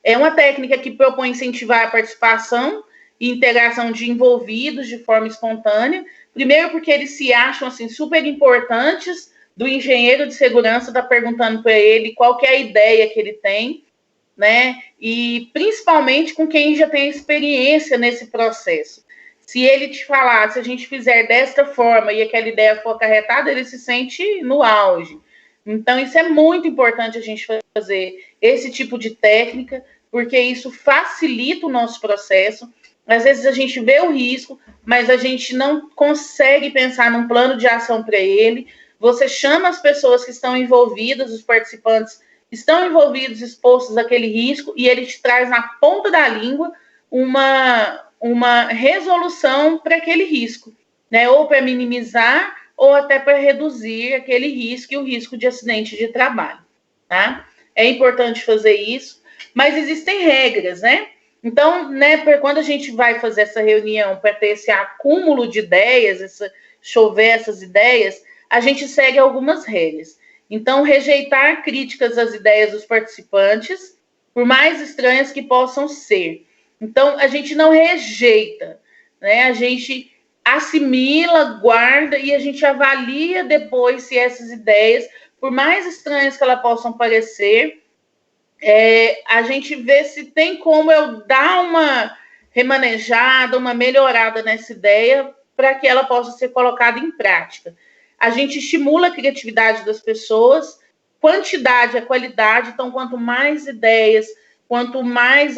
É uma técnica que propõe incentivar a participação e integração de envolvidos de forma espontânea. Primeiro porque eles se acham assim, super importantes, do engenheiro de segurança está perguntando para ele qual que é a ideia que ele tem, né? E principalmente com quem já tem experiência nesse processo. Se ele te falar, se a gente fizer desta forma e aquela ideia for acarretada, ele se sente no auge. Então, isso é muito importante a gente fazer esse tipo de técnica, porque isso facilita o nosso processo. Às vezes a gente vê o risco, mas a gente não consegue pensar num plano de ação para ele. Você chama as pessoas que estão envolvidas, os participantes estão envolvidos, expostos àquele risco, e ele te traz na ponta da língua uma resolução para aquele risco, né? Ou para minimizar, ou até para reduzir aquele risco e o risco de acidente de trabalho, tá? É importante fazer isso, mas existem regras, né? Então, né, quando a gente vai fazer essa reunião para ter esse acúmulo de ideias, chover essas ideias, a gente segue algumas regras. Então, rejeitar críticas às ideias dos participantes, por mais estranhas que possam ser. Então, a gente não rejeita, né? A gente assimila, guarda e a gente avalia depois se essas ideias, por mais estranhas que elas possam parecer, a gente vê se tem como eu dar uma remanejada, uma melhorada nessa ideia para que ela possa ser colocada em prática. A gente estimula a criatividade das pessoas, quantidade é qualidade, então quanto mais ideias, quanto mais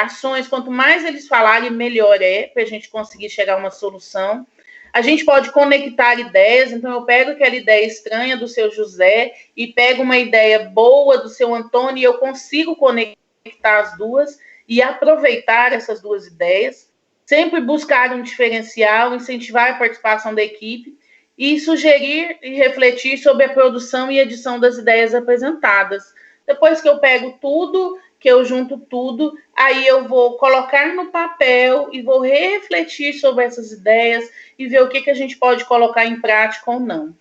ações, quanto mais eles falarem, melhor para a gente conseguir chegar a uma solução. A gente pode conectar ideias, então eu pego aquela ideia estranha do seu José e pego uma ideia boa do seu Antônio e eu consigo conectar as duas e aproveitar essas duas ideias. Sempre buscar um diferencial, incentivar a participação da equipe e sugerir e refletir sobre a produção e edição das ideias apresentadas. Depois que eu pego tudo que eu junto tudo, aí eu vou colocar no papel e vou refletir sobre essas ideias e ver o que a gente pode colocar em prática ou não.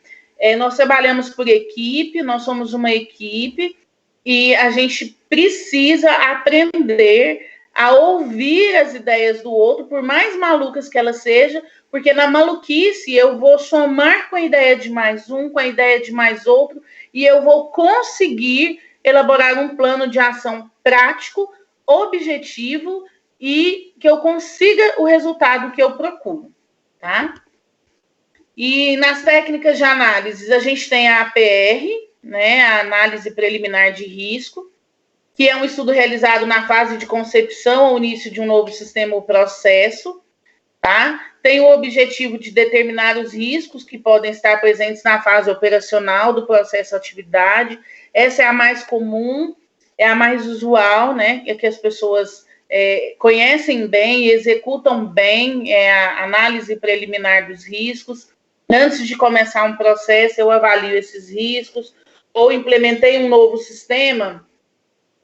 Nós trabalhamos por equipe, nós somos uma equipe e a gente precisa aprender a ouvir as ideias do outro, por mais malucas que elas sejam, porque na maluquice eu vou somar com a ideia de mais um, com a ideia de mais outro, e eu vou conseguir elaborar um plano de ação prático, objetivo e que eu consiga o resultado que eu procuro, tá? E nas técnicas de análise, a gente tem a APR, né, a análise preliminar de risco, que é um estudo realizado na fase de concepção ou início de um novo sistema ou processo, tá? Tem o objetivo de determinar os riscos que podem estar presentes na fase operacional do processo atividade. Essa é a mais comum, é a mais usual, né? É que as pessoas conhecem bem e executam bem a análise preliminar dos riscos. Antes de começar um processo, eu avalio esses riscos, ou implementei um novo sistema,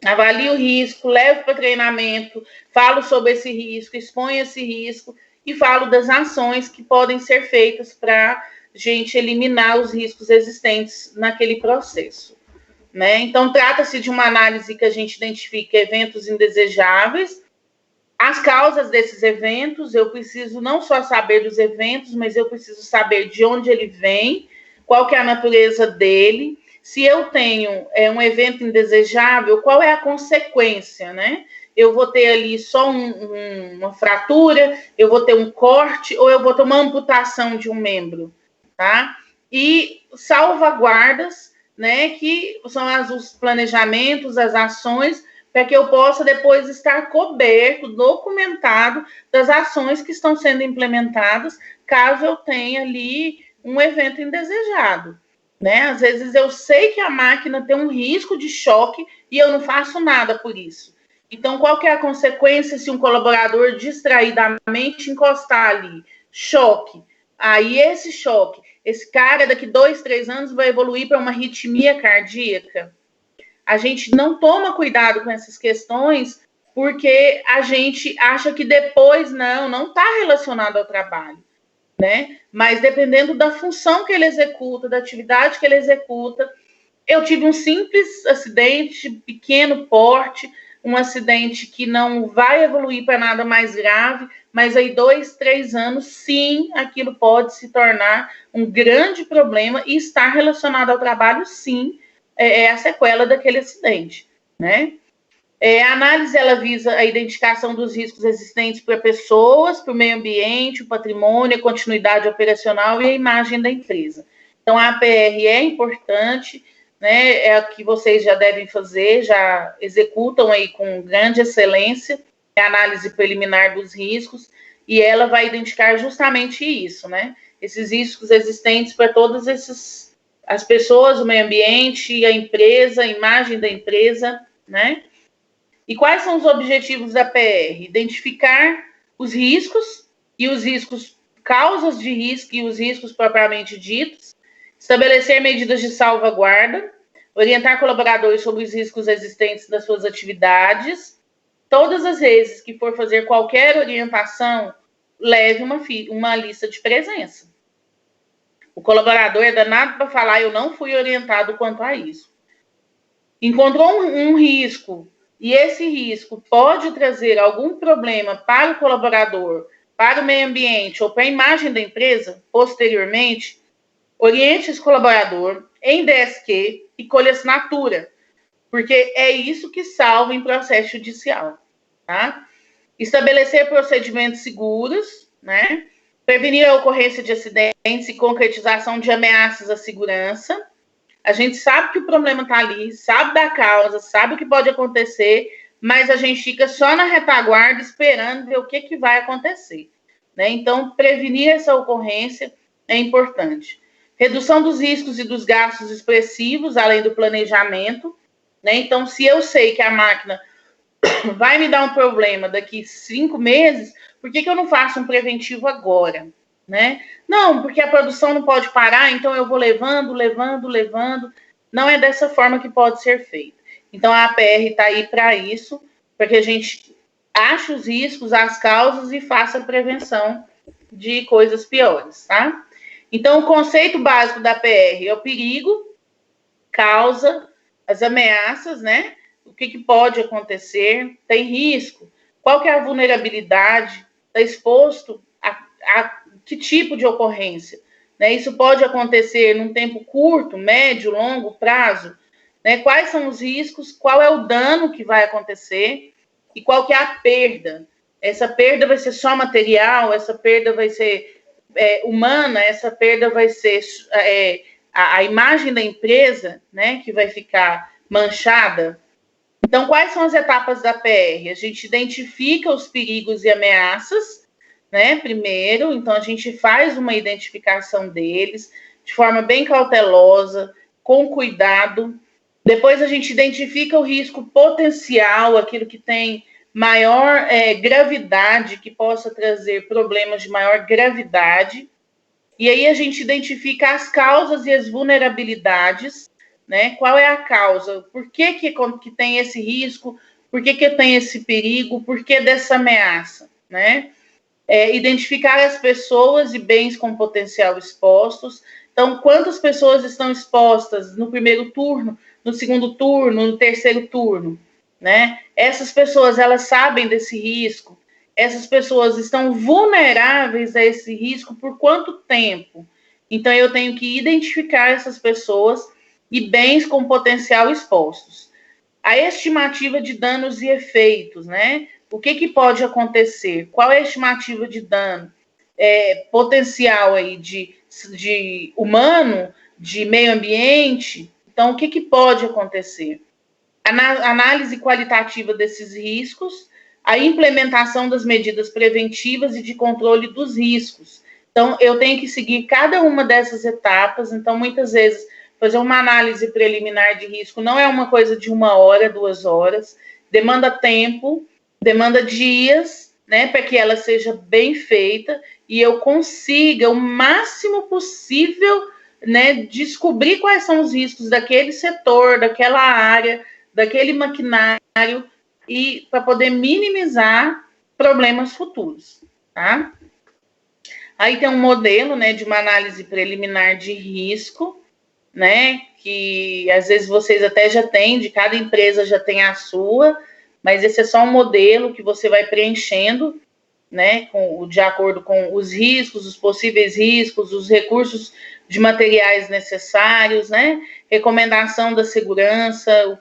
avalio o risco, levo para treinamento, falo sobre esse risco, exponho esse risco e falo das ações que podem ser feitas para a gente eliminar os riscos existentes naquele processo, né? Então, trata-se de uma análise que a gente identifica eventos indesejáveis, as causas desses eventos. Eu preciso não só saber dos eventos, mas eu preciso saber de onde ele vem, qual que é a natureza dele. Se eu tenho um evento indesejável, qual é a consequência, né? Eu vou ter ali só uma fratura, eu vou ter um corte, ou eu vou ter uma amputação de um membro, tá? E salvaguardas, né, que são os planejamentos, as ações, para que eu possa depois estar coberto, documentado das ações que estão sendo implementadas, caso eu tenha ali um evento indesejado, né? Às vezes eu sei que a máquina tem um risco de choque e eu não faço nada por isso. Então, qual que é a consequência se um colaborador distraidamente encostar ali? Choque. Aí esse choque, esse cara daqui 2, 3 anos vai evoluir para uma arritmia cardíaca. A gente não toma cuidado com essas questões porque a gente acha que depois não está relacionado ao trabalho, né? Mas dependendo da função que ele executa, da atividade que ele executa, eu tive um simples acidente, pequeno porte, um acidente que não vai evoluir para nada mais grave, mas aí 2, 3 anos, sim, aquilo pode se tornar um grande problema e estar relacionado ao trabalho, sim, é a sequela daquele acidente, né? A análise, ela visa a identificação dos riscos existentes para pessoas, para o meio ambiente, o patrimônio, a continuidade operacional e a imagem da empresa. Então, a APR é importante, né? É a que vocês já devem fazer, já executam aí com grande excelência, a análise preliminar dos riscos, e ela vai identificar justamente isso, né? Esses riscos existentes para todas as pessoas, o meio ambiente, a empresa, a imagem da empresa, né? E quais são os objetivos da PR? Identificar os riscos e os riscos, causas de risco e os riscos propriamente ditos, estabelecer medidas de salvaguarda, orientar colaboradores sobre os riscos existentes das suas atividades. Todas as vezes que for fazer qualquer orientação, leve uma lista de presença. O colaborador é danado para falar, eu não fui orientado quanto a isso. Encontrou um risco, e esse risco pode trazer algum problema para o colaborador, para o meio ambiente ou para a imagem da empresa, posteriormente, oriente esse colaborador em DSQ e colha assinatura, porque é isso que salva em processo judicial, tá? Estabelecer procedimentos seguros, né? Prevenir a ocorrência de acidentes e concretização de ameaças à segurança. A gente sabe que o problema está ali, sabe da causa, sabe o que pode acontecer, mas a gente fica só na retaguarda esperando ver o que vai acontecer, né? Então, prevenir essa ocorrência é importante. Redução dos riscos e dos gastos expressivos, além do planejamento, né? Então, se eu sei que a máquina vai me dar um problema daqui 5 meses, por que eu não faço um preventivo agora, né? Não, porque a produção não pode parar, então eu vou levando. Não é dessa forma que pode ser feito. Então, a APR está aí para isso, para que a gente ache os riscos, as causas e faça a prevenção de coisas piores, tá? Então, o conceito básico da APR é o perigo, causa, as ameaças, né? O que pode acontecer, tem risco, qual que é a vulnerabilidade, está exposto a que tipo de ocorrência, né? Isso pode acontecer num tempo curto, médio, longo prazo, né? Quais são os riscos, qual é o dano que vai acontecer e qual que é a perda. Essa perda vai ser só material, essa perda vai ser humana, essa perda vai ser a imagem da empresa, né, que vai ficar manchada. Então, quais são as etapas da PR? A gente identifica os perigos e ameaças, né, primeiro, então a gente faz uma identificação deles de forma bem cautelosa, com cuidado. Depois a gente identifica o risco potencial, aquilo que tem maior gravidade, que possa trazer problemas de maior gravidade. E aí a gente identifica as causas e as vulnerabilidades, né? Qual é a causa? Por que tem esse risco? Por que tem esse perigo? Por que dessa ameaça, né? Identificar as pessoas e bens com potencial expostos. Então, quantas pessoas estão expostas no primeiro turno, no segundo turno, no terceiro turno, né? Essas pessoas, elas sabem desse risco. Essas pessoas estão vulneráveis a esse risco por quanto tempo? Então, eu tenho que identificar essas pessoas e bens com potencial expostos. A estimativa de danos e efeitos, né? O que pode acontecer? Qual é a estimativa de dano potencial aí de humano, de meio ambiente? Então, o que pode acontecer? Análise qualitativa desses riscos, a implementação das medidas preventivas e de controle dos riscos. Então, eu tenho que seguir cada uma dessas etapas. Então, muitas vezes, fazer uma análise preliminar de risco não é uma coisa de 1 hora, 2 horas, demanda tempo, demanda dias, né, para que ela seja bem feita e eu consiga o máximo possível, né, descobrir quais são os riscos daquele setor, daquela área, daquele maquinário e para poder minimizar problemas futuros, tá? Aí tem um modelo, né, de uma análise preliminar de risco, né, que às vezes vocês até já têm, de cada empresa já tem a sua, mas esse é só um modelo que você vai preenchendo, né, de acordo com os riscos, os possíveis riscos, os recursos de materiais necessários, né, recomendação da segurança,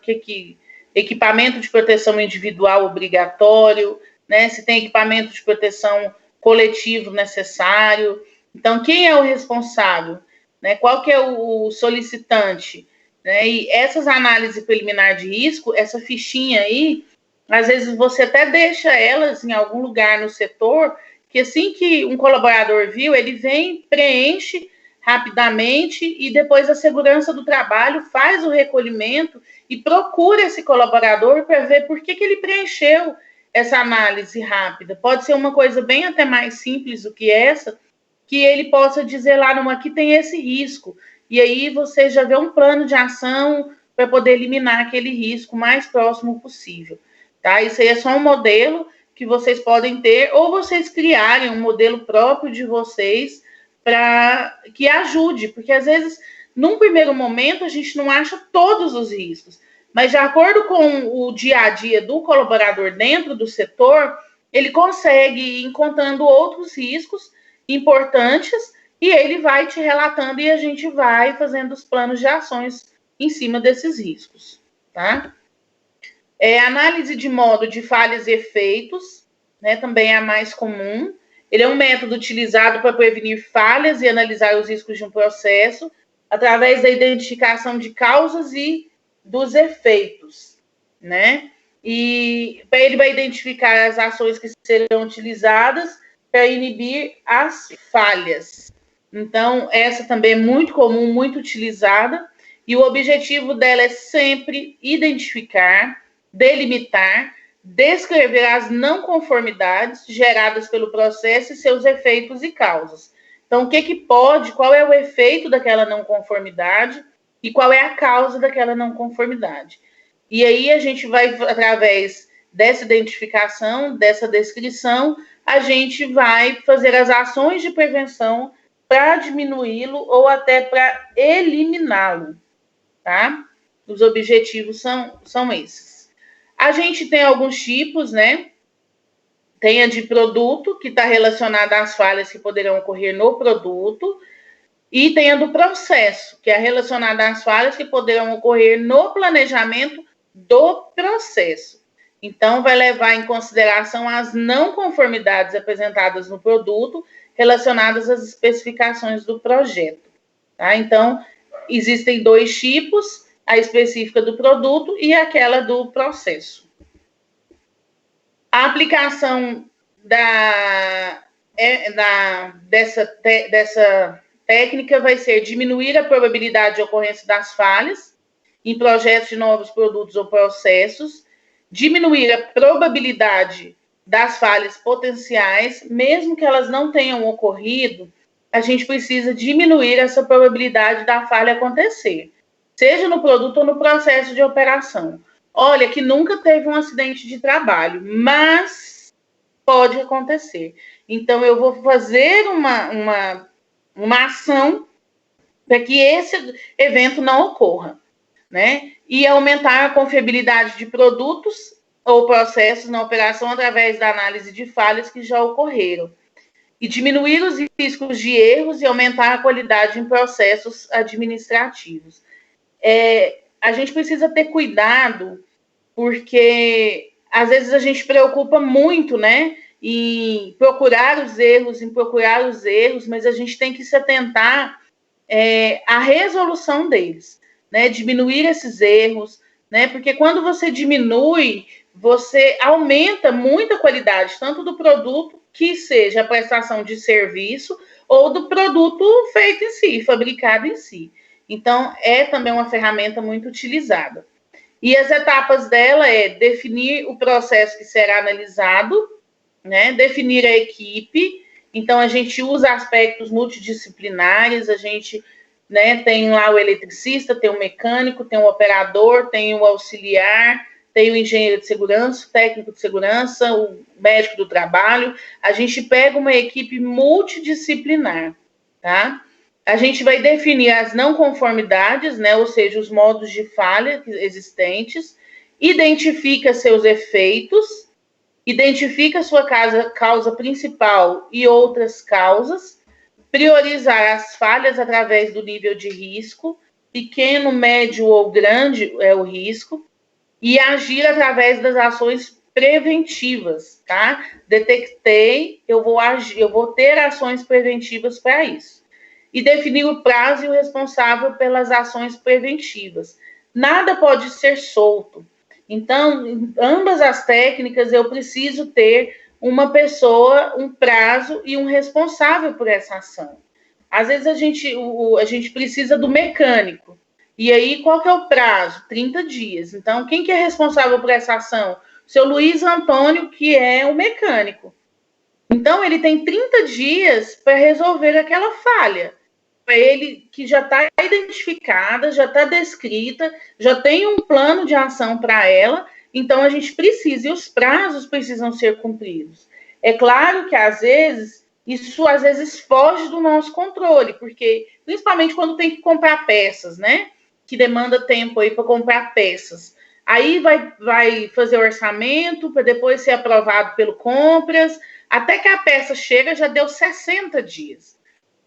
equipamento de proteção individual obrigatório, né, se tem equipamento de proteção coletivo necessário. Então, quem é o responsável? Né, qual que é o solicitante? Né, e essas análises preliminares de risco, essa fichinha aí, às vezes você até deixa elas em algum lugar no setor, que assim que um colaborador viu, ele vem, preenche rapidamente e depois a segurança do trabalho faz o recolhimento e procura esse colaborador para ver por que ele preencheu essa análise rápida. Pode ser uma coisa bem até mais simples do que essa, que ele possa dizer lá, não, aqui tem esse risco. E aí você já vê um plano de ação para poder eliminar aquele risco o mais próximo possível. Tá? Isso aí é só um modelo que vocês podem ter, ou vocês criarem um modelo próprio de vocês para que ajude, porque às vezes, num primeiro momento, a gente não acha todos os riscos, mas de acordo com o dia a dia do colaborador dentro do setor, ele consegue ir encontrando outros riscos importantes e ele vai te relatando e a gente vai fazendo os planos de ações em cima desses riscos, tá? Análise de modo de falhas e efeitos, né, também é a mais comum. Ele é um método utilizado para prevenir falhas e analisar os riscos de um processo através da identificação de causas e dos efeitos, né? E ele vai identificar as ações que serão utilizadas para inibir as falhas. Então, essa também é muito comum, muito utilizada, e o objetivo dela é sempre identificar, delimitar, descrever as não conformidades geradas pelo processo e seus efeitos e causas. Então, o que pode, qual é o efeito daquela não conformidade e qual é a causa daquela não conformidade. E aí a gente vai, através dessa identificação, dessa descrição, a gente vai fazer as ações de prevenção para diminuí-lo ou até para eliminá-lo, tá? Os objetivos são esses. A gente tem alguns tipos, né? Tem a de produto, que está relacionada às falhas que poderão ocorrer no produto, e tem a do processo, que é relacionada às falhas que poderão ocorrer no planejamento do processo. Então, vai levar em consideração as não conformidades apresentadas no produto relacionadas às especificações do projeto. Tá? Então, existem 2 tipos, a específica do produto e aquela do processo. A aplicação dessa técnica vai ser diminuir a probabilidade de ocorrência das falhas em projetos de novos produtos ou processos, diminuir a probabilidade das falhas potenciais, mesmo que elas não tenham ocorrido, a gente precisa diminuir essa probabilidade da falha acontecer, seja no produto ou no processo de operação. Olha, que nunca teve um acidente de trabalho, mas pode acontecer. Então, eu vou fazer uma ação para que esse evento não ocorra, né? E aumentar a confiabilidade de produtos ou processos na operação através da análise de falhas que já ocorreram. E diminuir os riscos de erros e aumentar a qualidade em processos administrativos. A gente precisa ter cuidado, porque às vezes a gente preocupa muito, né, em procurar os erros, mas a gente tem que se atentar à resolução deles, né, diminuir esses erros, né, porque quando você diminui, você aumenta muito a qualidade, tanto do produto, que seja a prestação de serviço, ou do produto feito em si, fabricado em si. Então, é também uma ferramenta muito utilizada. E as etapas dela é definir o processo que será analisado, né? Definir a equipe. Então, a gente usa aspectos multidisciplinares, a gente, né, tem lá o eletricista, tem o mecânico, tem o operador, tem o auxiliar, tem o engenheiro de segurança, o técnico de segurança, o médico do trabalho. A gente pega uma equipe multidisciplinar, tá? A gente vai definir as não conformidades, né, ou seja, os modos de falha existentes, identifica seus efeitos, identifica sua causa principal e outras causas, priorizar as falhas através do nível de risco, pequeno, médio ou grande é o risco, e agir através das ações preventivas, tá? Detectei, eu vou ter ações preventivas para isso. E definir o prazo e o responsável pelas ações preventivas. Nada pode ser solto. Então, em ambas as técnicas, eu preciso ter uma pessoa, um prazo e um responsável por essa ação. Às vezes a gente precisa do mecânico. E aí, qual que é o prazo? 30 dias. Então, quem que é responsável por essa ação? O seu Luiz Antônio, que é o mecânico. Então, ele tem 30 dias para resolver aquela falha. Para ele, que já está identificada, já está descrita, já tem um plano de ação para ela. Então, a gente precisa, e os prazos precisam ser cumpridos. É claro que, às vezes, isso às vezes foge do nosso controle, porque, principalmente quando tem que comprar peças, né? Que demanda tempo aí para comprar peças. Aí vai fazer o orçamento para depois ser aprovado pelo compras, até que a peça chega já deu 60 dias.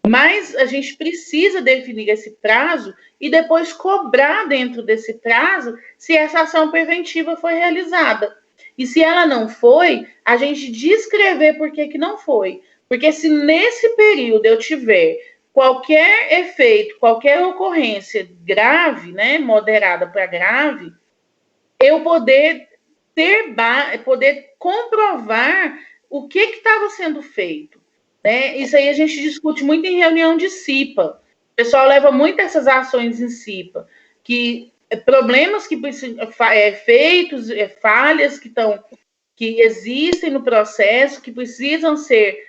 Mas a gente precisa definir esse prazo e depois cobrar dentro desse prazo se essa ação preventiva foi realizada. E se ela não foi, a gente descrever por que não foi. Porque se nesse período eu tiver qualquer efeito, qualquer ocorrência grave, né, moderada para grave, eu poder comprovar o que estava sendo feito, né? Isso aí a gente discute muito em reunião de CIPA. O pessoal leva muito essas ações em CIPA, que problemas que feitos, falhas que existem no processo, que precisam ser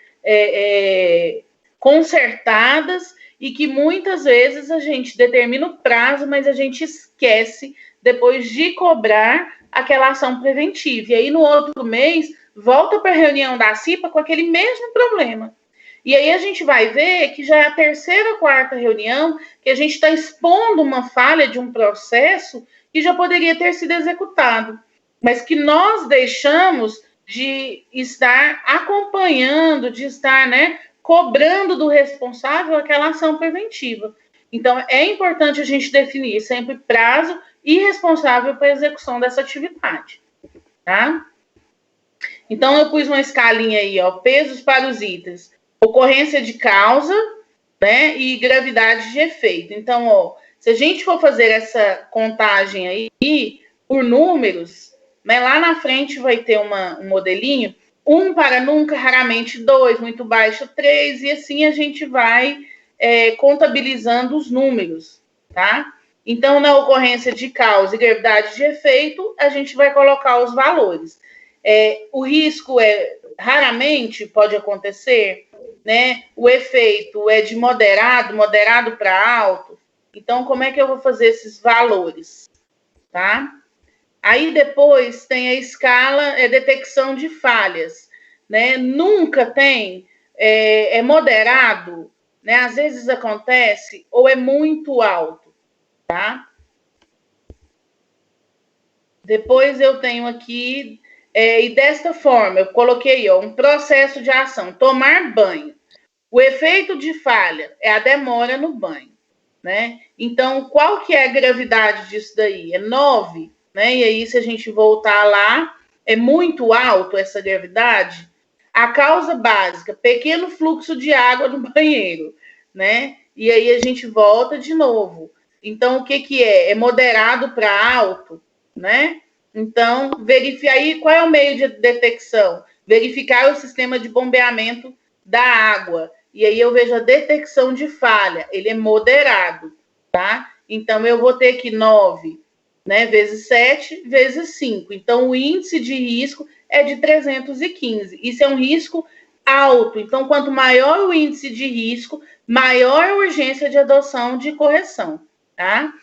consertadas e que muitas vezes a gente determina o prazo, mas a gente esquece depois de cobrar aquela ação preventiva. E aí, no outro mês, volta para a reunião da CIPA com aquele mesmo problema. E aí a gente vai ver que já é a terceira ou quarta reunião que a gente está expondo uma falha de um processo que já poderia ter sido executado, mas que nós deixamos de estar acompanhando, de estar, né, cobrando do responsável aquela ação preventiva. Então, é importante a gente definir sempre prazo e responsável para a execução dessa atividade, tá? Então, eu pus uma escalinha aí, ó, pesos para os itens, ocorrência de causa, né, e gravidade de efeito. Então, ó, se a gente for fazer essa contagem aí por números, né, lá na frente vai ter um modelinho, 1 para nunca, raramente 2, muito baixo 3, e assim a gente vai contabilizando os números, tá? Então, na ocorrência de causa e gravidade de efeito, a gente vai colocar os valores. O risco raramente pode acontecer, né? O efeito é de moderado para alto. Então, como é que eu vou fazer esses valores, tá? Aí depois tem a escala, detecção de falhas, né? Nunca tem, é moderado, né? Às vezes acontece, ou é muito alto, tá? Depois eu tenho aqui, e desta forma, eu coloquei, ó, um processo de ação, tomar banho. O efeito de falha é a demora no banho, né? Então, qual que é a gravidade disso daí? É 9, né? E aí, se a gente voltar lá, é muito alto essa gravidade. A causa básica, pequeno fluxo de água no banheiro, né? E aí a gente volta de novo. Então, o que que é? É moderado para alto, né? Então, verificar aí qual é o meio de detecção. Verificar o sistema de bombeamento da água. E aí eu vejo a detecção de falha. Ele é moderado, tá? Então, eu vou ter aqui 9, né, vezes 7, vezes 5. Então, o índice de risco é de 315. Isso é um risco alto. Então, quanto maior o índice de risco, maior a urgência de adoção de correção, tá?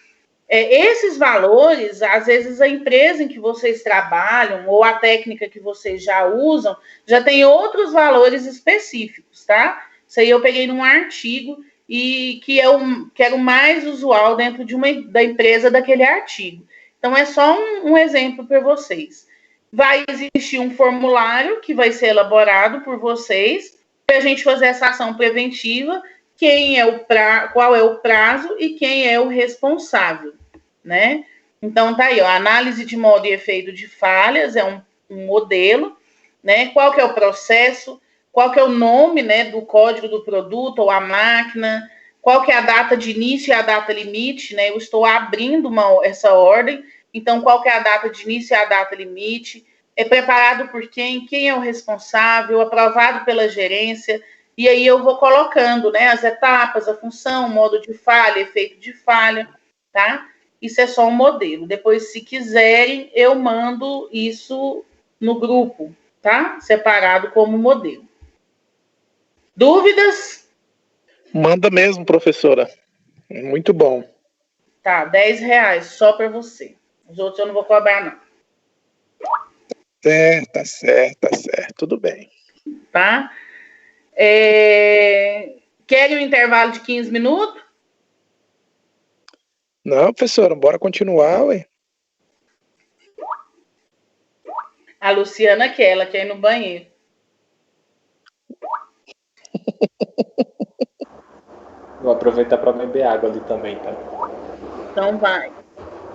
Esses valores, às vezes a empresa em que vocês trabalham ou a técnica que vocês já usam, já tem outros valores específicos, tá? Isso aí eu peguei num artigo e que era o mais usual dentro da empresa daquele artigo. Então, é só um exemplo para vocês. Vai existir um formulário que vai ser elaborado por vocês para a gente fazer essa ação preventiva, qual é o prazo e quem é o responsável, né? Então, tá aí, ó, análise de modo e efeito de falhas, é um modelo, né? Qual que é o processo, qual que é o nome, né, do código do produto ou a máquina, qual que é a data de início e a data limite, né? Eu estou abrindo essa ordem, então qual que é a data de início e a data limite, é preparado por quem é o responsável, aprovado pela gerência, e aí eu vou colocando, né, as etapas, a função, modo de falha, efeito de falha, tá? Isso é só um modelo. Depois, se quiserem, eu mando isso no grupo, tá? Separado como modelo. Dúvidas? Manda mesmo, professora. Muito bom. Tá, R$10 só para você. Os outros eu não vou cobrar, não. Tá certo. Tudo bem. Tá? Querem um intervalo de 15 minutos? Não, professora, bora continuar, ué. A Luciana quer, ela quer ir no banheiro. Vou aproveitar para beber água ali também, tá? Então vai.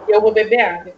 Eu vou beber água.